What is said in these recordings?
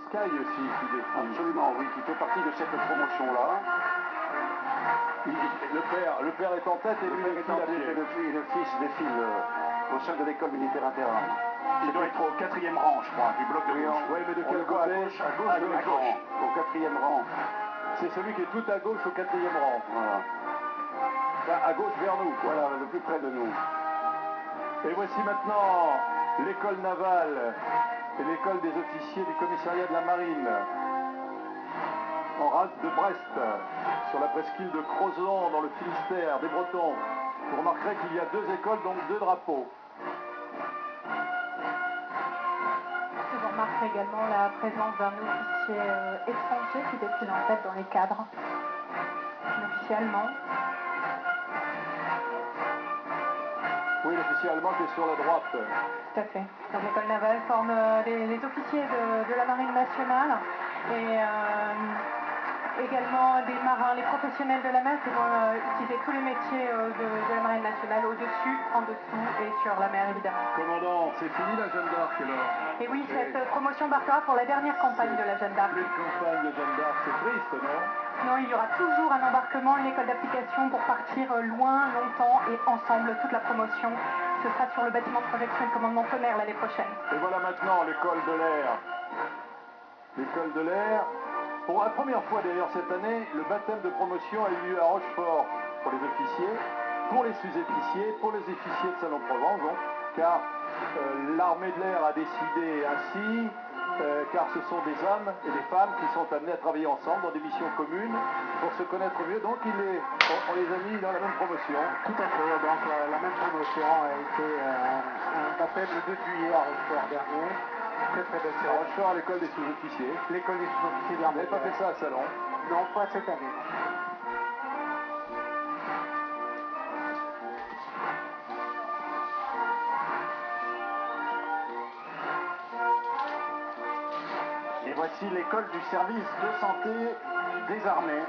Sky aussi qui défile. Absolument, oui, qui fait partie de cette promotion-là. Le père est en tête et lui est en tête et le fils défile au sein de l'école militaire interarmes. Il doit être au 4e rang, je crois, du bloc de gauche. Oui, mais de quel côté? À gauche, au 4e rang. C'est celui qui est tout à gauche au 4e rang. Voilà. Enfin, à gauche vers nous. Voilà, le plus près de nous. Et voici maintenant l'école navale et l'école des officiers du commissariat de la marine en rade de Brest, sur la presqu'île de Crozon dans le Finistère des Bretons. Vous remarquerez qu'il y a 2 écoles, donc 2 drapeaux. Vous remarquerez également la présence d'un officier étranger qui défile en tête dans les cadres. Un officier allemand. Oui, l'officier allemand qui est sur la droite. Tout à fait. Donc l'école navale forme les officiers de la marine nationale et également des marins, les professionnels de la mer qui vont utiliser tous les métiers de la marine nationale au-dessus, en dessous et sur la mer évidemment. Commandant, c'est fini la Jeanne d'Arc alors? Et oui, cette promotion marquera pour la dernière campagne de la Jeanne d'Arc. Plus de campagne de Jeanne d'Arc, c'est triste, non? Non, il y aura toujours un embarquement, une école d'application pour partir loin, longtemps et ensemble, toute la promotion. Ce sera sur le bâtiment de projection et de commandement tonnerre l'année prochaine. Et voilà maintenant l'école de l'air. L'école de l'air. Pour la première fois d'ailleurs cette année, le baptême de promotion a eu lieu à Rochefort pour les officiers, pour les sous-officiers, pour les officiers de Salon-Provence, donc, car l'armée de l'air a décidé ainsi, car ce sont des hommes et des femmes qui sont amenés à travailler ensemble dans des missions communes pour se connaître mieux. Donc on les a mis dans la même promotion. Tout à fait, donc la même promotion a été un baptême le 2 juillet à Rochefort dernier. Très très belle À Rochefort, à l'école des sous-officiers. L'école des sous-officiers Vous n'avez pas fait ça à Salon? Non, pas cette année. Et voici l'école du service de santé des armées,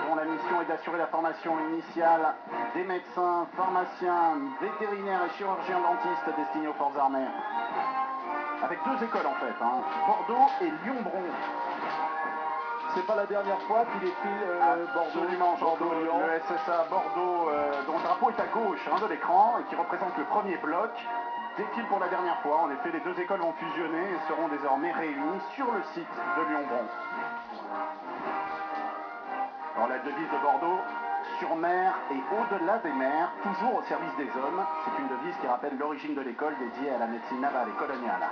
dont la mission est d'assurer la formation initiale des médecins, pharmaciens, vétérinaires et chirurgiens dentistes destinés aux forces armées. Avec 2 écoles en fait, Bordeaux et Lyon-Bron. C'est pas la dernière fois qu'il défile Absolument, Bordeaux-Lyon. Le SSA Bordeaux, dont le drapeau est à gauche de l'écran et qui représente le premier bloc, défile pour la dernière fois. En effet, les 2 écoles vont fusionner et seront désormais réunies sur le site de Lyon-Bron. Alors la devise de Bordeaux, sur mer et au-delà des mers, toujours au service des hommes. C'est une devise qui rappelle l'origine de l'école dédiée à la médecine navale et coloniale.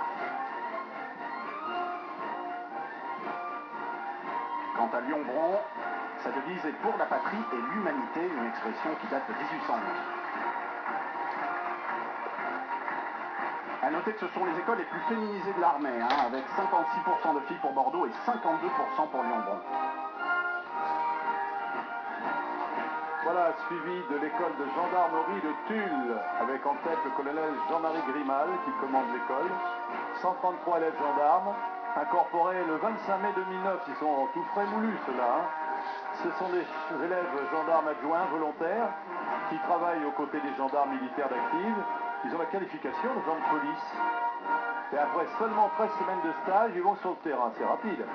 Quant à Lyon-Bron, sa devise est pour la patrie et l'humanité, une expression qui date de 1811. A noter que ce sont les écoles les plus féminisées de l'armée, avec 56% de filles pour Bordeaux et 52% pour Lyon-Bron. Voilà, suivi de l'école de gendarmerie de Tulle, avec en tête le colonel Jean-Marie Grimal qui commande l'école. 133 élèves gendarmes, incorporés le 25 mai 2009, ils sont tout frais moulus ceux-là. Ce sont des élèves gendarmes adjoints volontaires qui travaillent aux côtés des gendarmes militaires d'active. Ils ont la qualification de gens de police. Et après seulement 13 semaines de stage, ils vont sur le terrain, c'est rapide.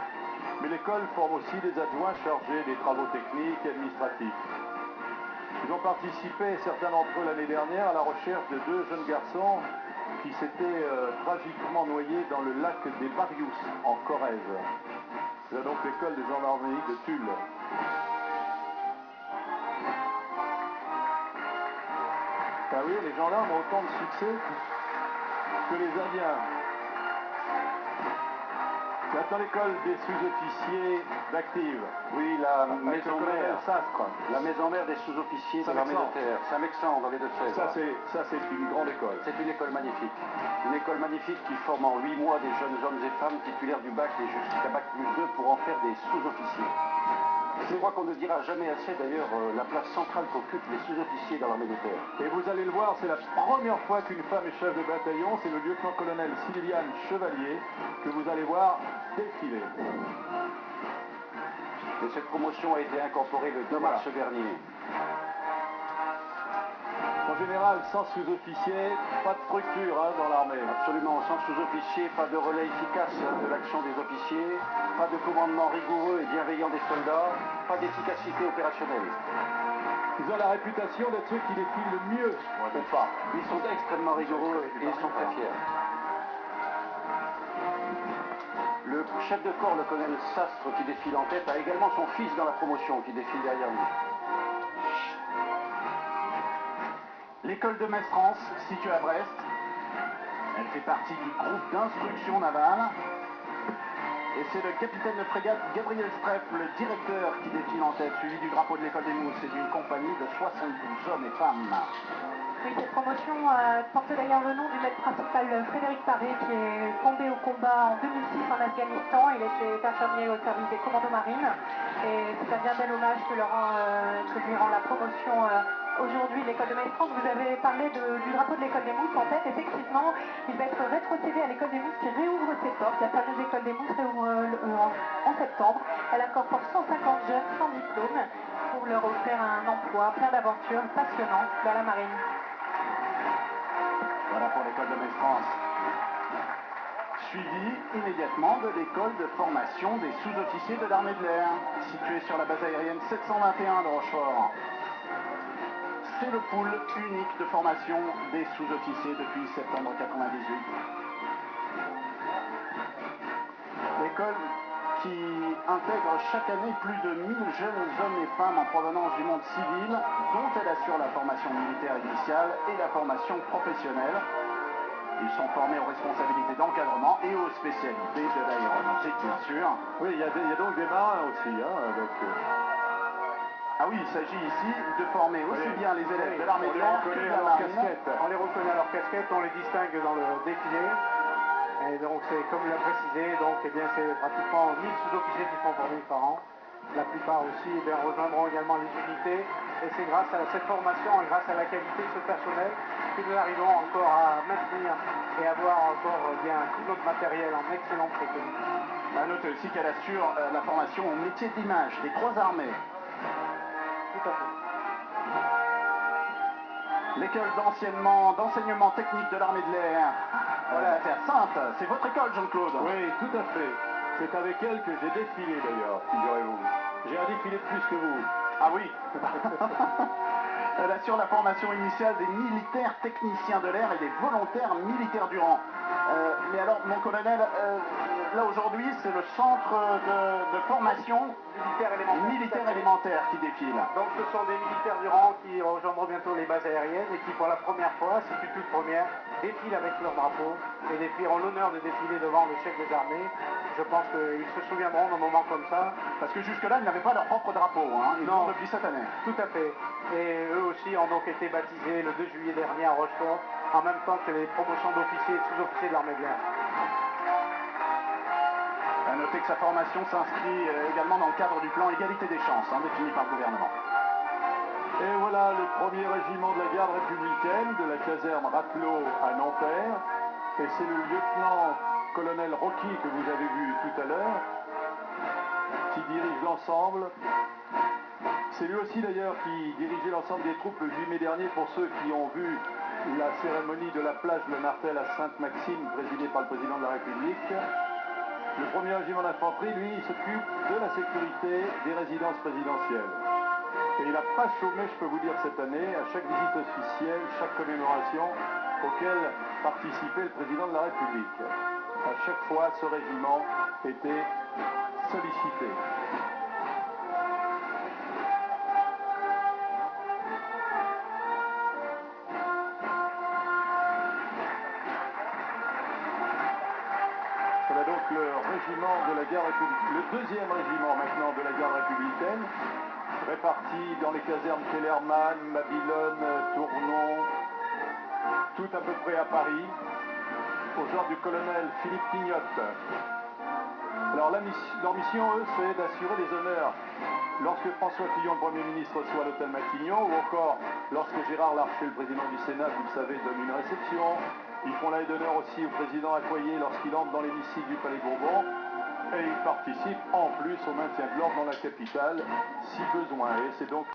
Mais l'école forme aussi des adjoints chargés des travaux techniques et administratifs. Ils ont participé, certains d'entre eux l'année dernière, à la recherche de 2 jeunes garçons qui s'étaient tragiquement noyés dans le lac des Barious, en Corrèze. C'est donc l'école de gendarmerie de Tulle. Ah oui, les gendarmes ont autant de succès que les Indiens. Maintenant l'école des sous-officiers d'active. Oui, la maison mère. Sastre. La maison mère des sous-officiers de l'armée de terre. Saint-Mexan dans les Deux-Sèvres. Ça c'est une grande école. C'est une école magnifique. Une école magnifique qui forme en 8 mois des jeunes hommes et femmes titulaires du bac et jusqu'à bac plus 2 pour en faire des sous-officiers. Je crois qu'on ne dira jamais assez d'ailleurs la place centrale qu'occupent les sous-officiers dans l'armée de terre. Et vous allez le voir, c'est la première fois qu'une femme est chef de bataillon, c'est le lieutenant-colonel Sylviane Chevalier que vous allez voir défiler. Et cette promotion a été incorporée le 2 mars dernier. En général, sans sous-officier, pas de structure dans l'armée. Absolument, sans sous-officier, pas de relais efficace de l'action des officiers. sous-officiers, pas de commandement rigoureux et bienveillant des soldats, pas d'efficacité opérationnelle. Ils ont la réputation d'être ceux qui défilent le mieux. Ou pas. Ils sont extrêmement rigoureux et ils sont très fiers. Le chef de corps, le colonel Sastre, qui défile en tête, a également son fils dans la promotion qui défile derrière lui. L'école de Metz-France, située à Brest, elle fait partie du groupe d'instruction navale. Et c'est le capitaine de frégate Gabriel Streff, le directeur, qui défile en tête, suivi du drapeau de l'école des Mousses et d'une compagnie de 72 hommes et femmes. Oui, cette promotion porte d'ailleurs le nom du maître principal Frédéric Paré, qui est tombé au combat en 2006 en Afghanistan. Il était infirmier au service des commandos marines. Et c'est un bien bel hommage que lui rend la promotion aujourd'hui de l'école de Metz-France. Vous avez parlé du drapeau de l'école des Mousses en tête. Effectivement, il va être rétrocédé à l'école des Mousses qui réouvre ses portes. La fameuse école des Mousses réouvre en septembre. Elle incorpore 150 jeunes sans diplôme pour leur offrir un emploi plein d'aventures passionnants dans la marine. Voilà pour l'école de Metz-France. Suivi immédiatement de l'école de formation des sous-officiers de l'armée de l'air, située sur la base aérienne 721 de Rochefort. C'est le pool unique de formation des sous-officiers depuis septembre 98. L'école qui intègre chaque année plus de 1000 jeunes hommes et femmes en provenance du monde civil, dont elle assure la formation militaire initiale et la formation professionnelle. Ils sont formés aux responsabilités d'encadrement et aux spécialités de l'aéronautique, bien sûr. Oui, il y a donc des marins aussi, avec... Ah oui, il s'agit ici de former aussi bien les élèves de l'armée de l'air que de la marine. On les reconnaît à leur casquette, on les distingue dans le défilé. Et donc c'est comme il l'a précisé, donc eh bien c'est pratiquement 1000 sous-officiers qui sont formés par an. La plupart aussi eh bien, rejoindront également les unités. Et c'est grâce à cette formation et grâce à la qualité de ce personnel que nous arrivons encore à maintenir et avoir encore bien tout notre matériel en excellente sécurité. À noter aussi qu'elle assure la formation au métier d'image des trois armées. Tout à fait. L'école d'enseignement technique de l'armée de l'air. Voilà, à Terre-Sainte. C'est votre école, Jean-Claude. Oui, tout à fait. C'est avec elle que j'ai défilé d'ailleurs, figurez-vous. J'ai un défilé de plus que vous. Ah oui. Elle assure la formation initiale des militaires techniciens de l'air et des volontaires militaires du rang. Mais alors, mon colonel, là aujourd'hui, c'est le centre de formation militaire élémentaire qui défile. Donc ce sont des militaires du rang qui rejoindront bientôt les bases aériennes et qui pour la première fois, c'est une toute première, défilent avec leur drapeau et défieront l'honneur de défiler devant le chef des armées. Je pense qu'ils se souviendront d'un moment comme ça. Parce que jusque-là, ils n'avaient pas leur propre drapeau, hein. Ils l'ont depuis cette année. Tout à fait. Et eux aussi ont donc été baptisés le 2 juillet dernier à Rochefort, en même temps que les promotions d'officiers et sous-officiers de l'armée de l'air. À noter que sa formation s'inscrit également dans le cadre du plan égalité des chances, défini par le gouvernement. Et voilà le premier régiment de la garde républicaine de la caserne Ratelot à Nanterre. Et c'est le lieutenant-colonel Rocky que vous avez vu tout à l'heure, qui dirige l'ensemble. C'est lui aussi d'ailleurs qui dirigeait l'ensemble des troupes le 8 mai dernier pour ceux qui ont vu la cérémonie de la plage Le Martel à Sainte-Maxime présidée par le président de la République. Le premier régiment d'infanterie, lui, il s'occupe de la sécurité des résidences présidentielles. Et il n'a pas chômé, je peux vous dire, cette année, à chaque visite officielle, chaque commémoration auquel participait le président de la République. À chaque fois, ce régiment était sollicité. Voilà donc le régiment de la garde républicaine, le deuxième régiment maintenant de la garde républicaine, réparti dans les casernes Kellermann, Babylone, Tournon, tout à peu près à Paris, aux ordres du colonel Philippe Quignotte. Alors leur mission, eux, c'est d'assurer les honneurs lorsque François Fillon, le Premier ministre, reçoit l'hôtel Matignon, ou encore lorsque Gérard Larcher, le président du Sénat, vous le savez, donne une réception. Ils font l'aide d'honneur aussi au président Accoyer lorsqu'il entre dans l'hémicycle du Palais Bourbon. Et ils participent en plus au maintien de l'ordre dans la capitale, si besoin. Et c'est donc